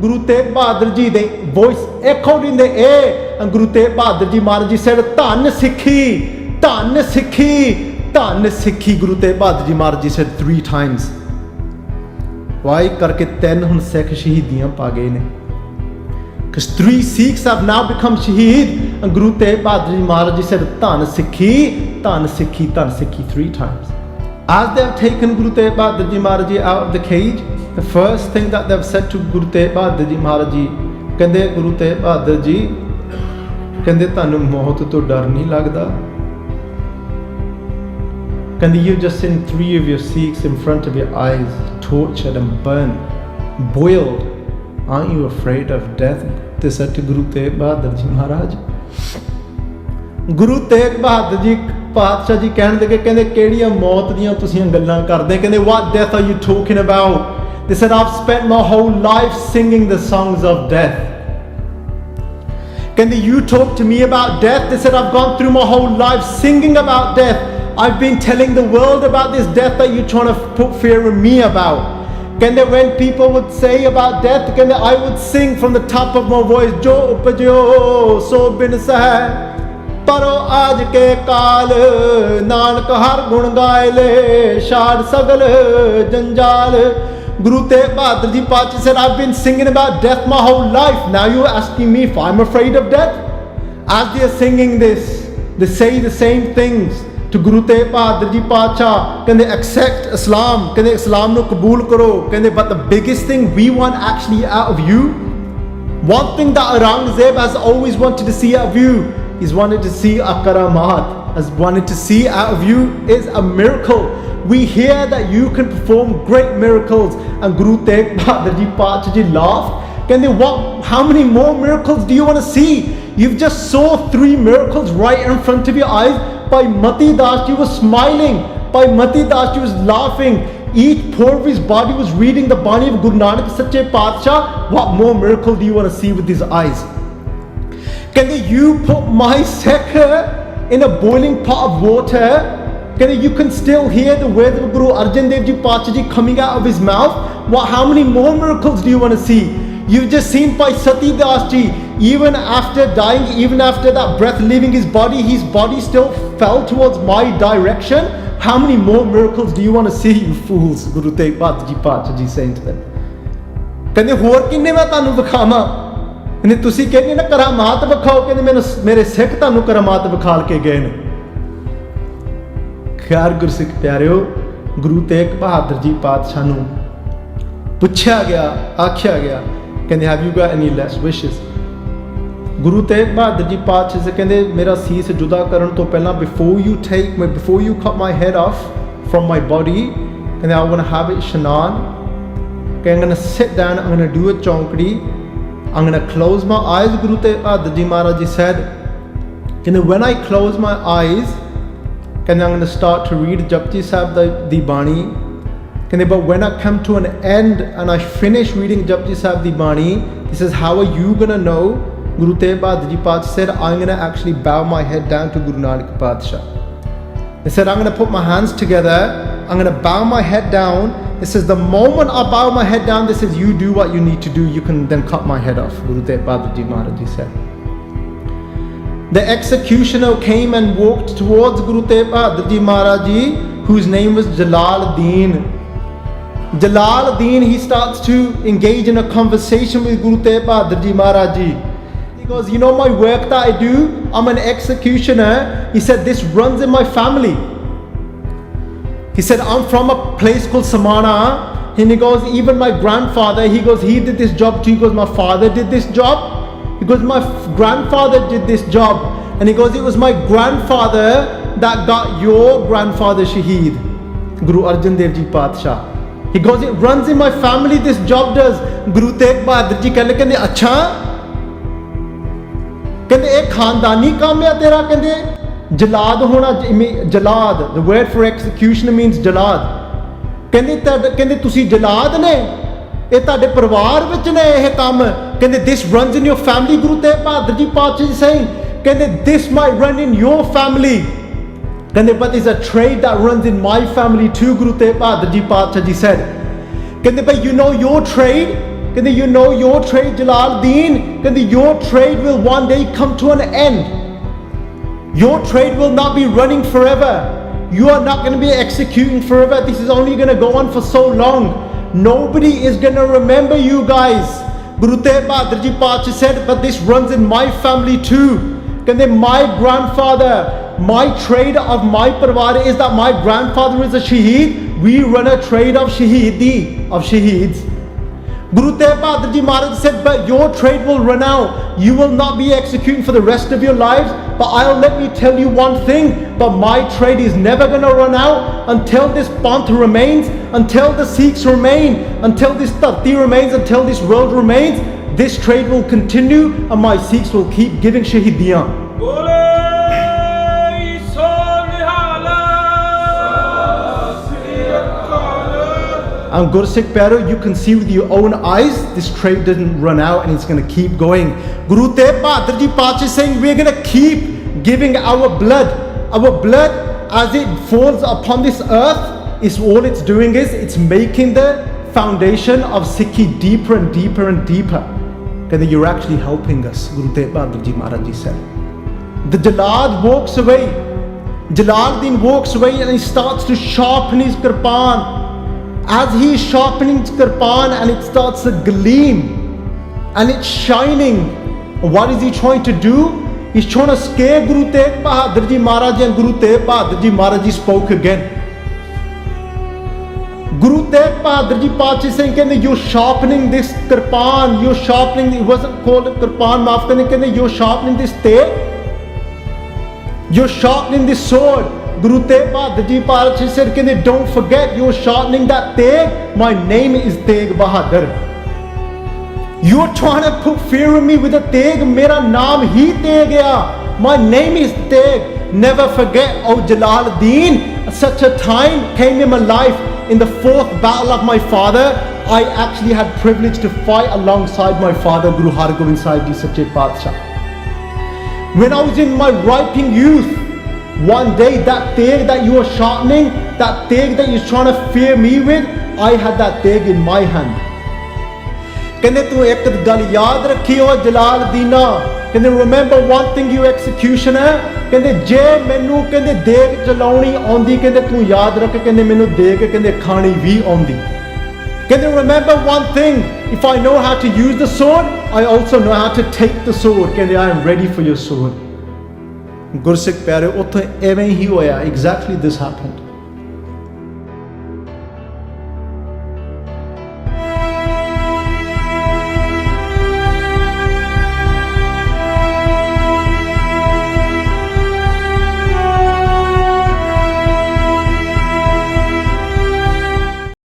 Guru Tegh Bahadur Ji, the voice echoed in the air, and Guru Tegh Bahadur Ji Maharaj Ji said, Dhan Sikhi, Dhan Sikhi, Dhan Sikhi. Guru Tegh Bahadur Ji Maharaj Ji said 3 times. Why? Karke 10 hun Sikh shahidiyan pa gaye ne. Because 3 Sikhs have now become shaheed, and Guru Tegh Bahadur Ji Maharaj Ji said, Dhan Sikhi, Dhan Sikhi, Dhan Sikhi 3 times. As they have taken Guru Tegh Bahadur Ji Maharaj Ji out of the cage, the first thing that they've said to Guru Tegh Bahadur Ji Maharaj Ji, ਕਹਿੰਦੇ Guru Tegh Bahadur Ji, ਕਹਿੰਦੇ ਤੁਹਾਨੂੰ ਮੌਤ ਤੋਂ ਡਰ ਨਹੀਂ ਲੱਗਦਾ? ਕਹਿੰਦੇ you've just seen 3 of your Sikhs in front of your eyes, tortured and burned, boiled. Aren't you afraid of death? They said to Guru Tegh Bahadur Ji Maharaj. Guru Tegh Bahadur Ji ਪਾਤਸ਼ਾਹ ਜੀ ਕਹਿਣ ਲੱਗੇ, ਕਹਿੰਦੇ ਕਿਹੜੀਆਂ ਮੌਤ ਦੀਆਂ ਤੁਸੀਂ ਗੱਲਾਂ ਕਰਦੇ? ਕਹਿੰਦੇ what death are you talking about? They said, I've spent my whole life singing the songs of death. Can you talk to me about death? They said, I've gone through my whole life singing about death. I've been telling the world about this death that you're trying to put fear in me about. Can when people would say about death, can I would sing from the top of my voice, Jo upajyo so bin sah, paro aaj ke kaal, nanak har gun gaye le, shad sagal janjal. Guru Tegh Bahadur Ji Pacha said, I've been singing about death my whole life. Now you're asking me if I'm afraid of death? As they are singing this, they say the same things to Guru Tegh Bahadur Ji Pacha. Can they accept Islam? Can they Islam no kabool karo? Can they? But the biggest thing we want actually out of you, one thing that Aurangzeb has always wanted to see out of you, is wanted to see a karamat, has wanted to see out of you is a miracle. We hear that you can perform great miracles, and Guru Tegh Bahadur Ji Pacha Ji laughed. Can they, what? How many more miracles do you want to see? You've just saw 3 miracles right in front of your eyes. By Mati Das Ji was smiling. By Mati Das Ji was laughing. Each pore of his body was reading the Bani of Guru Nanak Sache Patsha. What more miracle do you want to see with these eyes? Can you put my sekher in a boiling pot of water? You can still hear the words of Guru Arjan Dev Ji Pacha Ji coming out of his mouth. How many more miracles do you want to see? You've just seen by Sati Das Ji, even after dying, even after that breath leaving his body still fell towards my direction. How many more miracles do you want to see, you fools? Guru Tegh Bahadur Ji Pacha Ji saying to them. ਕਹਿੰਦੇ ਹੋਰ ਕਿੰਨੇ ਮੈਂ ਤੁਹਾਨੂੰ ਵਿਖਾਵਾਂ? ਕਹਿੰਦੇ ਤੁਸੀਂ ਕਹਿੰਦੇ ਨਾ ਕਰਾਮਾਤ ਵਿਖਾਓ, ਕਹਿੰਦੇ ਮੇਰੇ ਸਿੱਖ ਤੁਹਾਨੂੰ ਕਰਾਮਾਤ ਵਿਖਾਲ ਕੇ ਗਏ ਨੇ। ਖੈਰ ਗੁਰਸਿੱਖ ਪਿਆਰਿਓ, ਗੁਰੂ ਤੇਗ ਬਹਾਦਰ ਜੀ ਪਾਤਸ਼ਾਹ ਨੂੰ ਪੁੱਛਿਆ ਗਿਆ, ਆਖਿਆ ਗਿਆ, ਕਹਿੰਦੇ have you got any less wishes? Guru Tegh Bahadur ji ਪਾਤਸ਼ਾਹ ਸੇ ਕਹਿੰਦੇ ਮੇਰਾ ਸੀਸ ਜੁਦਾ ਕਰਨ ਤੋਂ ਪਹਿਲਾਂ before you cut my head off from my body, ਕਹਿੰਦੇ I want to have it shanaan. Okay, I'm going to sit down, I'm going to do a chaunkadi, I'm going to close my eyes. Guru Tegh Bahadur Ji Maharaj Ji said, when I close my eyes, I'm going to start to read Japji Sahib the Bani. But when I come to an end and I finish reading Japji Sahib the Bani, he says, how are you going to know? Guru Tegh Bahadur Ji Pacha said, I'm going to actually bow my head down to Guru Nanak Padshah. He said, I'm going to put my hands together, I'm going to bow my head down. It says, the moment I bow my head down, this says, you do what you need to do, you can then cut my head off. Guru Tegh Bahadur Ji Maharaj Ji said. The executioner came and walked towards Guru Tegh Bahadur Ji Maharaj Ji, whose name was Jalaluddin. Jalaluddin, he starts to engage in a conversation with Guru Tegh Bahadur Ji Maharaj Ji. He goes, you know my work that I do? I'm an executioner. He said, this runs in my family. He said, I'm from a place called Samana. And he goes, even my grandfather, he goes, he did this job too. He goes, my father did this job. He goes, my grandfather did this job. And he goes, it was my grandfather that got your grandfather shaheed, Guru Arjan Dev Ji Patsha. He goes, it runs in my family, this job does. Guru Tegh Bahadur Ji कहते अच्छा कहते एक खानदानी काम है तेरा, कहते जलाद होना, जलाद, the word for executioner means जलाद, कहते तुसी जलाद ने, ये ताड़े परिवार विच ने ये काम, कहते this runs in your family. Guru Tegh Bahadur Ji Pacha is saying, कहते this might run in your family, कहते but it's a trade that runs in my family too. Guru Tegh Bahadur Ji Pacha Ji said, कहते but you know your trade, ਕਹਿੰਦੇ you know your trade Jalaluddin, ਕਹਿੰਦੇ your trade will one day come to an end. Your trade will not be running forever. You are not going to be executing forever. This is only going to go on for so long. Nobody is going to remember you guys. Guru Tegh Bahadur Ji Pacha said, but this runs in my family too. ਕਹਿੰਦੇ my grandfather, my trade of my parwar is that my grandfather is a shaheed. We run a trade of shaheedi, of shaheeds. Guru Tegh Bahadur Ji Maharaj said, but your trade will run out. You will not be executing for the rest of your lives. But let me tell you one thing, but my trade is never going to run out until this Panth remains, until the Sikhs remain, until this Tati remains, until this world remains. This trade will continue and my Sikhs will keep giving shahidiyan. And Gursikh Pyaro, you can see with your own eyes, this trade didn't run out and it's going to keep going. Guru Tegh Bahadur Ji Pacha is saying we're going to keep giving our blood. Our blood as it falls upon this earth, is all it's doing is it's making the foundation of Sikhi deeper and deeper and deeper. Because you're actually helping us, Guru Tegh Bahadur Ji Maharaj Ji said. The Jalad walks away. Jalaluddin walks away and he starts to sharpen his kirpan. As he is sharpening his kirpan and it starts to gleam and it's shining, what is he trying to do? He's trying to scare Guru Tegh Bahadur Ji Maharaj, and Guru Tegh Bahadur Ji Maharaj Ji spoke again. Guru Tegh Bahadur Ji Pacha is saying, you're sharpening this kirpan, you're sharpening, it wasn't called a kirpan, maaf karna, you're sharpening this tegh, you're sharpening this sword. Guru Tegh Bahadur Ji Pacha said, don't forget, you're sharpening that tegh, my name is Tegh Bahadur. You're trying to put fear in me with a Tegh, mera naam hi Tegh hai. My name is Tegh. Never forget, oh Jalaluddin, such a time came in my life. In the 4th battle of my father, I actually had privilege to fight alongside my father, Guru Hargobind Sahib Ji Sache Padshah. When I was in my ripening youth, one day that Tegh that you are sharpening, that Tegh that you're trying to fear me with, I had that Tegh in my hand. ਕਹਿੰਦੇ ਤੂੰ ਇੱਕ ਗੱਲ ਯਾਦ ਰੱਖੀ ਓ ਜਲਾਲਦੀਨਾ, ਕਹਿੰਦੇ remember one thing you executioner, ਕਹਿੰਦੇ ਜੇ ਮੈਨੂੰ ਕਹਿੰਦੇ ਦੇਗ ਚਲਾਉਣੀ ਆਉਂਦੀ, ਕਹਿੰਦੇ ਤੂੰ ਯਾਦ ਰੱਖ, ਕਹਿੰਦੇ ਮੈਨੂੰ ਦੇਗ ਕਹਿੰਦੇ ਖਾਣੀ ਵੀ ਆਉਂਦੀ. ਕਹਿੰਦੇ remember one thing, if I know how to use the sword, I also know how to take the sword. ਕਹਿੰਦੇ I am ready for your sword. ਗੁਰਸਿੱਖ ਪਿਆਰੇ, ਉੱਥੇ ਐਵੇਂ ਹੀ ਹੋਇਆ, exactly this happened.